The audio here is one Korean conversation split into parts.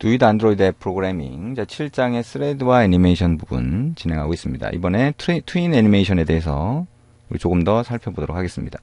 Do it Android App Programming 7장의 스레드와 애니메이션 부분 진행하고 있습니다. 이번에 트윈 애니메이션에 대해서 조금 더 살펴보도록 하겠습니다.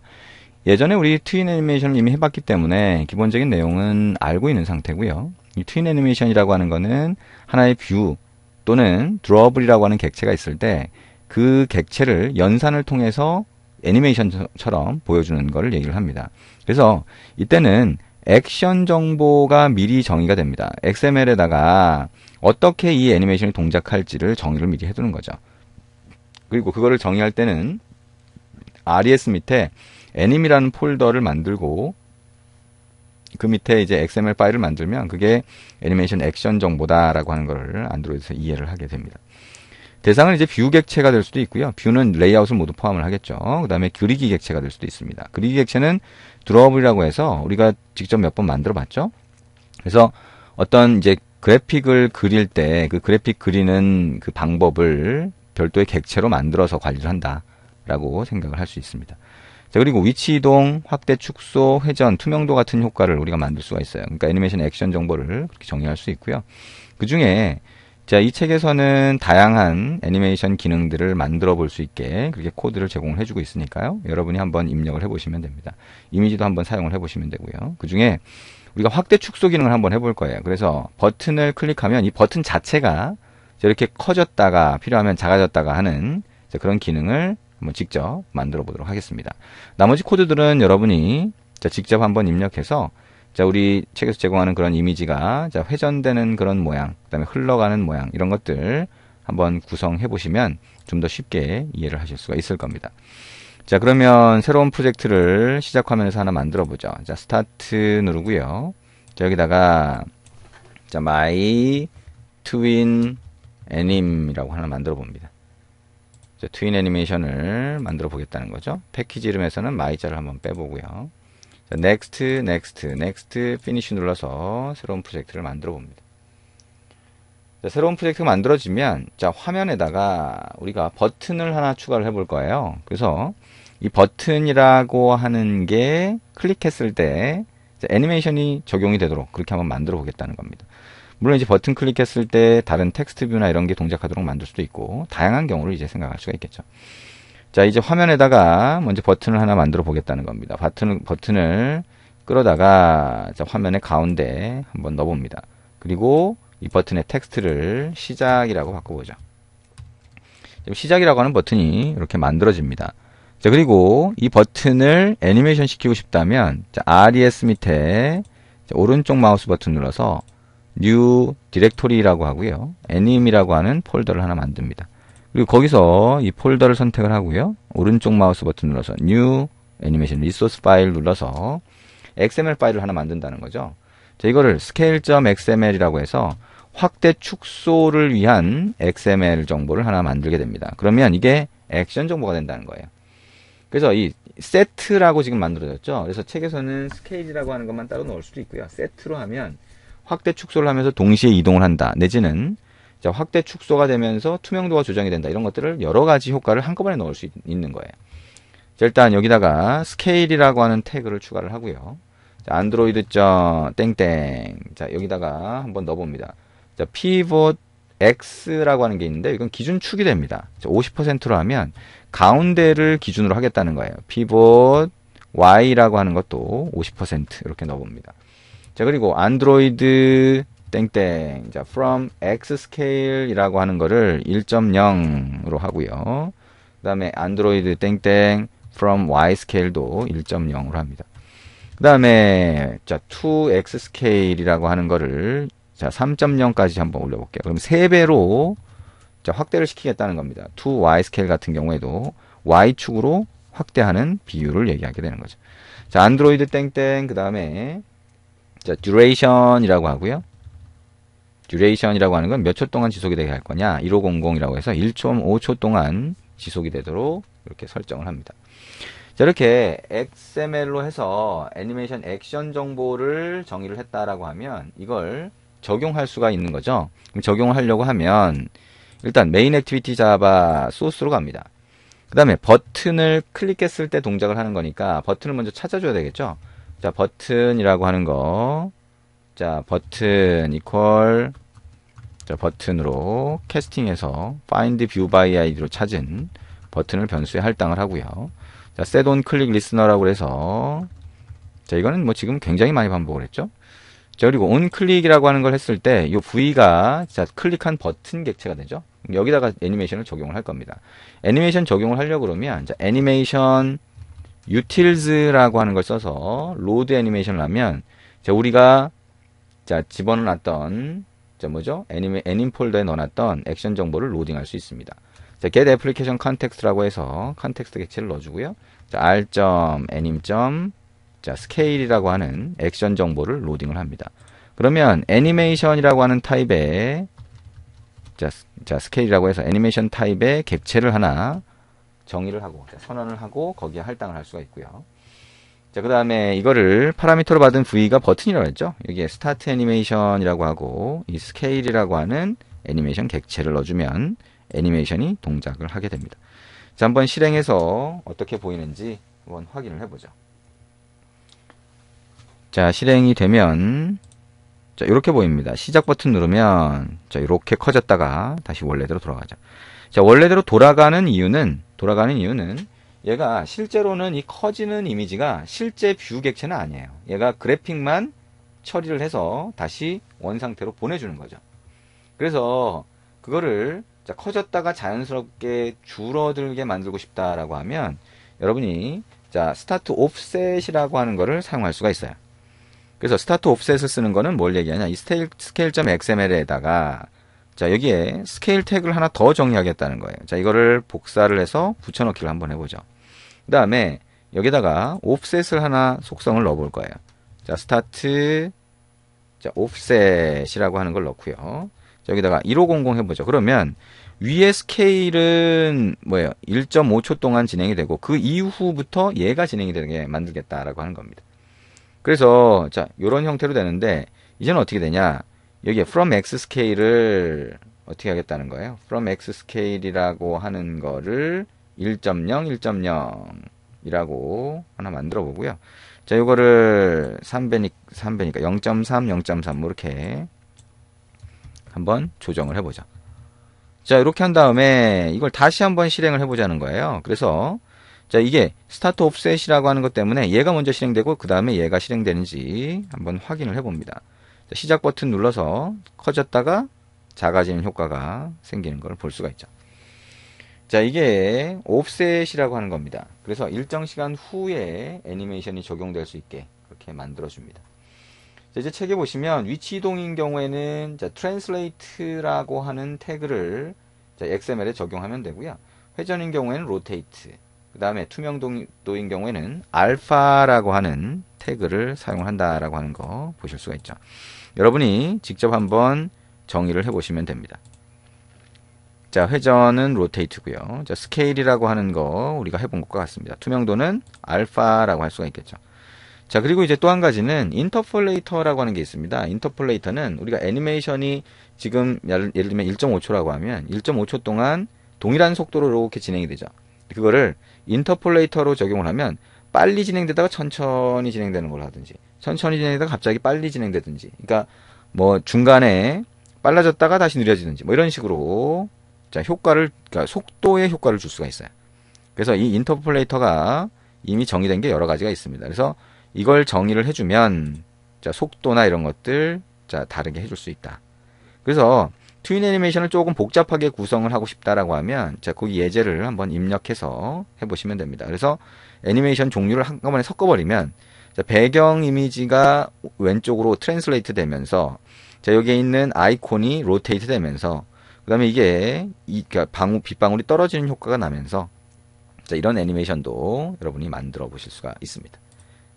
예전에 우리 트윈 애니메이션을 이미 해봤기 때문에 기본적인 내용은 알고 있는 상태고요. 이 트윈 애니메이션이라고 하는 거는 하나의 뷰 또는 드로어블이라고 하는 객체가 있을 때 그 객체를 연산을 통해서 애니메이션처럼 보여주는 것을 얘기를 합니다. 그래서 이때는 액션 정보가 미리 정의가 됩니다. XML에다가 어떻게 이 애니메이션이 동작할지를 정의를 미리 해두는 거죠. 그리고 그거를 정의할 때는 RES 밑에 애님이라는 폴더를 만들고 그 밑에 이제 XML 파일을 만들면 그게 애니메이션 액션 정보다라고 하는 거를 안드로이드에서 이해를 하게 됩니다. 대상은 이제 뷰 객체가 될 수도 있고요. 뷰는 레이아웃을 모두 포함을 하겠죠. 그 다음에 그리기 객체가 될 수도 있습니다. 그리기 객체는 드로어블이라고 해서 우리가 직접 몇 번 만들어 봤죠. 그래서 어떤 이제 그래픽을 그릴 때 그 그래픽 그리는 그 방법을 별도의 객체로 만들어서 관리를 한다라고 생각을 할 수 있습니다. 자, 그리고 위치 이동, 확대, 축소, 회전, 투명도 같은 효과를 우리가 만들 수가 있어요. 그러니까 애니메이션 액션 정보를 그렇게 정의할 수 있고요. 그 중에 자, 이 책에서는 다양한 애니메이션 기능들을 만들어 볼 수 있게 그렇게 코드를 제공을 해주고 있으니까요. 여러분이 한번 입력을 해보시면 됩니다. 이미지도 한번 사용을 해보시면 되고요. 그 중에 우리가 확대 축소 기능을 한번 해볼 거예요. 그래서 버튼을 클릭하면 이 버튼 자체가 이렇게 커졌다가 필요하면 작아졌다가 하는 그런 기능을 한번 직접 만들어 보도록 하겠습니다. 나머지 코드들은 여러분이 직접 한번 입력해서 자, 우리 책에서 제공하는 그런 이미지가 자, 회전되는 그런 모양, 그 다음에 흘러가는 모양, 이런 것들 한번 구성해 보시면 좀 더 쉽게 이해를 하실 수가 있을 겁니다. 자, 그러면 새로운 프로젝트를 시작 화면에서 하나 만들어 보죠. 자, 스타트 누르고요. 자, 여기다가 자, my twin anim이라고 하나 만들어 봅니다. 자, 트윈 애니메이션을 만들어 보겠다는 거죠. 패키지 이름에서는 my자를 한번 빼보고요. 자, next, finish 눌러서 새로운 프로젝트를 만들어 봅니다. 자, 새로운 프로젝트가 만들어지면 자, 화면에다가 우리가 버튼을 하나 추가를 해볼 거예요. 그래서 이 버튼이라고 하는 게 클릭했을 때 애니메이션이 적용이 되도록 그렇게 한번 만들어 보겠다는 겁니다. 물론 이제 버튼 클릭했을 때 다른 텍스트 뷰나 이런 게 동작하도록 만들 수도 있고 다양한 경우를 이제 생각할 수가 있겠죠. 자, 이제 화면에다가 먼저 버튼을 하나 만들어 보겠다는 겁니다. 버튼을 끌어다가 자, 화면의 가운데 한번 넣어봅니다. 그리고 이 버튼의 텍스트를 시작이라고 바꿔보죠. 시작이라고 하는 버튼이 이렇게 만들어집니다. 자, 그리고 이 버튼을 애니메이션 시키고 싶다면 자, RES 밑에 자, 오른쪽 마우스 버튼 눌러서 New Directory라고 하고요. Anim이라고 하는 폴더를 하나 만듭니다. 그리고 거기서 이 폴더를 선택을 하고요. 오른쪽 마우스 버튼 눌러서 New Animation Resource File 눌러서 XML 파일을 하나 만든다는 거죠. 자, 이거를 scale.xml이라고 해서 확대 축소를 위한 XML 정보를 하나 만들게 됩니다. 그러면 이게 액션 정보가 된다는 거예요. 그래서 이 set라고 지금 만들어졌죠. 그래서 책에서는 scale이라고 하는 것만 따로 넣을 수도 있고요. set로 하면 확대 축소를 하면서 동시에 이동을 한다. 내지는 자, 확대 축소가 되면서 투명도가 조정이 된다. 이런 것들을 여러 가지 효과를 한꺼번에 넣을 수 있는 거예요. 자, 일단 여기다가 스케일이라고 하는 태그를 추가를 하고요. 자, 안드로이드 땡땡. 자, 여기다가 한번 넣어봅니다. 자, pivot x라고 하는 게 있는데 이건 기준축이 됩니다. 50%로 하면 가운데를 기준으로 하겠다는 거예요. pivot y라고 하는 것도 50% 이렇게 넣어봅니다. 자, 그리고 안드로이드 땡땡. 자, from x scale이라고 하는 거를 1.0으로 하고요. 그 다음에 안드로이드 땡땡 from y scale도 1.0으로 합니다. 그 다음에 자, to x scale이라고 하는 거를 자, 3.0까지 한번 올려볼게요. 그럼 3배로 자, 확대를 시키겠다는 겁니다. to y scale 같은 경우에도 y축으로 확대하는 비율을 얘기하게 되는 거죠. 자, 안드로이드 땡땡 그 다음에 자, duration이라고 하고요. duration이라고 하는 건 몇 초 동안 지속이 되게 할 거냐. 1500이라고 해서 1.5초 동안 지속이 되도록 이렇게 설정을 합니다. 자, 이렇게 XML로 해서 애니메이션 액션 정보를 정의를 했다라고 하면 이걸 적용할 수가 있는 거죠. 그럼 적용을 하려고 하면 일단 메인 액티비티 자바 소스로 갑니다. 그 다음에 버튼을 클릭했을 때 동작을 하는 거니까 버튼을 먼저 찾아줘야 되겠죠. 자, 버튼이라고 하는 거 자, 버튼 이퀄 자, 버튼으로 캐스팅해서 find view by id로 찾은 버튼을 변수에 할당을 하고요. 자, set on click listener라고 해서 자, 이거는 뭐 지금 굉장히 많이 반복을 했죠. 자, 그리고 on click이라고 하는 걸 했을 때 이 V가 자, 클릭한 버튼 객체가 되죠. 여기다가 애니메이션을 적용을 할 겁니다. 애니메이션 적용을 하려고 그러면 자, 애니메이션 utils라고 하는 걸 써서 로드 애니메이션을 하면 자, 우리가 자, 집어넣었던 자, 뭐죠? 애님 폴더에 넣어놨던 액션 정보를 로딩할 수 있습니다. 자, get application context라고 해서 컨텍스트 객체를 넣어주고요. 자, r.anim. 자, scale이라고 하는 액션 정보를 로딩을 합니다. 그러면 애니메이션이라고 하는 타입의 자, scale이라고 해서 애니메이션 타입의 객체를 하나 정의를 하고 자, 선언을 하고 거기에 할당을 할 수가 있고요. 자, 그 다음에 이거를 파라미터로 받은 V가 버튼이라고 했죠. 여기에 스타트 애니메이션이라고 하고 이 스케일이라고 하는 애니메이션 객체를 넣어주면 애니메이션이 동작을 하게 됩니다. 자, 한번 실행해서 어떻게 보이는지 한번 확인을 해보죠. 자, 실행이 되면 자, 이렇게 보입니다. 시작 버튼 누르면 자, 이렇게 커졌다가 다시 원래대로 돌아가죠. 자, 원래대로 돌아가는 이유는 얘가 실제로는 이 커지는 이미지가 실제 뷰 객체는 아니에요. 얘가 그래픽만 처리를 해서 다시 원상태로 보내주는 거죠. 그래서 그거를 자, 커졌다가 자연스럽게 줄어들게 만들고 싶다라고 하면 여러분이 자, 스타트 옵셋이라고 하는 거를 사용할 수가 있어요. 그래서 스타트 옵셋을 쓰는 거는 뭘 얘기하냐? 이 scale.xml에다가 자, 여기에 스케일 태그를 하나 더 정의하겠다는 거예요. 자, 이거를 복사를 해서 붙여넣기를 한번 해보죠. 그 다음에 여기다가 옵셋을 하나 속성을 넣어볼 거예요. 자, 스타트 자, 옵셋이라고 하는 걸 넣고요. 자, 여기다가 1500 해보죠. 그러면 위에 스케일은 뭐예요? 1.5초 동안 진행이 되고 그 이후부터 얘가 진행이 되게 만들겠다라고 하는 겁니다. 그래서 자, 요런 형태로 되는데 이제는 어떻게 되냐? 여기에 from x scale을 어떻게 하겠다는 거예요? from x scale이라고 하는 거를 1.0, 1.0이라고 하나 만들어 보고요. 자, 이거를 3배니까 0.3, 0.3 뭐 이렇게 한번 조정을 해보죠. 자, 이렇게 한 다음에 이걸 다시 한번 실행을 해보자는 거예요. 그래서 자, 이게 스타트 옵셋이라고 하는 것 때문에 얘가 먼저 실행되고 그 다음에 얘가 실행되는지 한번 확인을 해봅니다. 자, 시작 버튼 눌러서 커졌다가 작아지는 효과가 생기는 걸 볼 수가 있죠. 자, 이게 옵셋이라고 하는 겁니다. 그래서 일정 시간 후에 애니메이션이 적용될 수 있게 그렇게 만들어줍니다. 자, 이제 책에 보시면 위치 이동인 경우에는 자, translate라고 하는 태그를 자, XML에 적용하면 되고요. 회전인 경우에는 rotate, 그 다음에 투명도인 경우에는 alpha라고 하는 태그를 사용한다라고 하는 거 보실 수가 있죠. 여러분이 직접 한번 정의를 해보시면 됩니다. 자, 회전은 rotate고요. 자, scale이라고 하는 거 우리가 해본 것과 같습니다. 투명도는 alpha라고 할 수가 있겠죠. 자, 그리고 이제 또 한 가지는 interpolator라고 하는 게 있습니다. interpolator는 우리가 애니메이션이 지금 예를 들면 1.5초라고 하면 1.5초 동안 동일한 속도로 이렇게 진행이 되죠. 그거를 인터폴레이터로 적용을 하면 빨리 진행되다가 천천히 진행되는 걸 하든지 천천히 진행되다가 갑자기 빨리 진행되든지 그러니까 뭐 중간에 빨라졌다가 다시 느려지든지 뭐 이런 식으로 자, 그러니까 속도의 효과를 줄 수가 있어요. 그래서 이 인터폴레이터가 이미 정의된 게 여러 가지가 있습니다. 그래서 이걸 정의를 해주면 자, 속도나 이런 것들 자, 다르게 해줄 수 있다. 그래서 트윈 애니메이션을 조금 복잡하게 구성을 하고 싶다라고 하면 자, 거기 예제를 한번 입력해서 해보시면 됩니다. 그래서 애니메이션 종류를 한꺼번에 섞어버리면 자, 배경 이미지가 왼쪽으로 트랜슬레이트 되면서 자, 여기에 있는 아이콘이 로테이트 되면서 그 다음에 이게 그러니까 빗방울이 떨어지는 효과가 나면서 자, 이런 애니메이션도 여러분이 만들어 보실 수가 있습니다.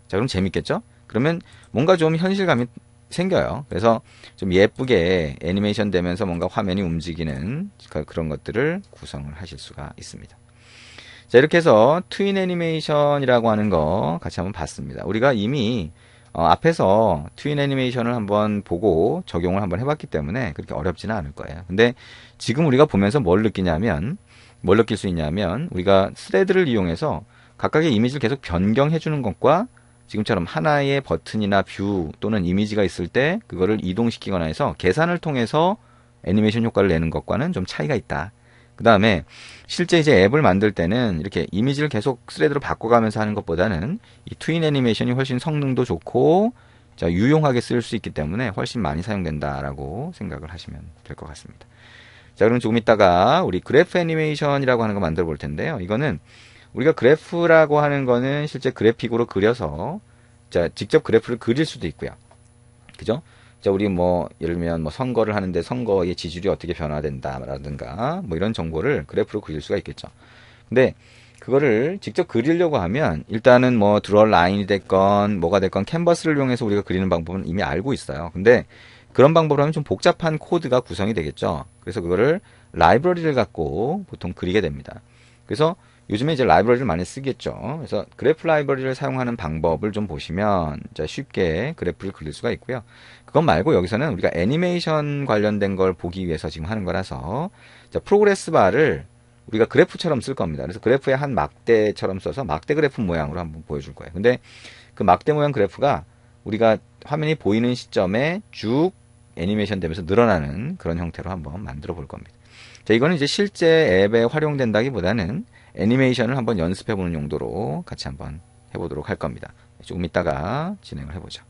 자, 그럼 재밌겠죠? 그러면 뭔가 좀 현실감이 생겨요. 그래서 좀 예쁘게 애니메이션 되면서 뭔가 화면이 움직이는 그런 것들을 구성을 하실 수가 있습니다. 자, 이렇게 해서 트윈 애니메이션이라고 하는 거 같이 한번 봤습니다. 우리가 이미 앞에서 트윈 애니메이션을 한번 보고 적용을 한번 해봤기 때문에 그렇게 어렵지는 않을 거예요. 근데 지금 우리가 보면서 뭘 느낄 수 있냐면 우리가 스레드를 이용해서 각각의 이미지를 계속 변경해 주는 것과 지금처럼 하나의 버튼이나 뷰 또는 이미지가 있을 때 그거를 이동시키거나 해서 계산을 통해서 애니메이션 효과를 내는 것과는 좀 차이가 있다. 그 다음에 실제 이제 앱을 만들 때는 이렇게 이미지를 계속 스레드로 바꿔가면서 하는 것보다는 이 트윈 애니메이션이 훨씬 성능도 좋고 자, 유용하게 쓸 수 있기 때문에 훨씬 많이 사용된다라고 생각을 하시면 될 것 같습니다. 자, 그럼 조금 있다가 우리 그래프 애니메이션이라고 하는 거 만들어 볼 텐데요. 이거는 우리가 그래프라고 하는 거는 실제 그래픽으로 그려서 자, 직접 그래프를 그릴 수도 있고요. 그죠? 자, 우리 뭐 예를 들면 뭐 선거를 하는데 선거의 지지율이 어떻게 변화된다라든가 뭐 이런 정보를 그래프로 그릴 수가 있겠죠. 근데 그거를 직접 그리려고 하면 일단은 뭐 드러 라인이 됐건 뭐가 됐건 캔버스를 이용해서 우리가 그리는 방법은 이미 알고 있어요. 근데 그런 방법으로 하면 좀 복잡한 코드가 구성이 되겠죠. 그래서 그거를 라이브러리를 갖고 보통 그리게 됩니다. 그래서 요즘에 이제 라이브러리를 많이 쓰겠죠. 그래서 그래프 라이브러리를 사용하는 방법을 좀 보시면 자, 쉽게 그래프를 그릴 수가 있고요. 그건 말고 여기서는 우리가 애니메이션 관련된 걸 보기 위해서 지금 하는 거라서 자, 프로그레스 바를 우리가 그래프처럼 쓸 겁니다. 그래서 그래프의 한 막대처럼 써서 막대 그래프 모양으로 한번 보여줄 거예요. 근데 그 막대 모양 그래프가 우리가 화면이 보이는 시점에 쭉 애니메이션 되면서 늘어나는 그런 형태로 한번 만들어 볼 겁니다. 자, 이거는 이제 실제 앱에 활용된다기보다는 애니메이션을 한번 연습해 보는 용도로 같이 한번 해보도록 할 겁니다. 조금 이따가 진행을 해보죠.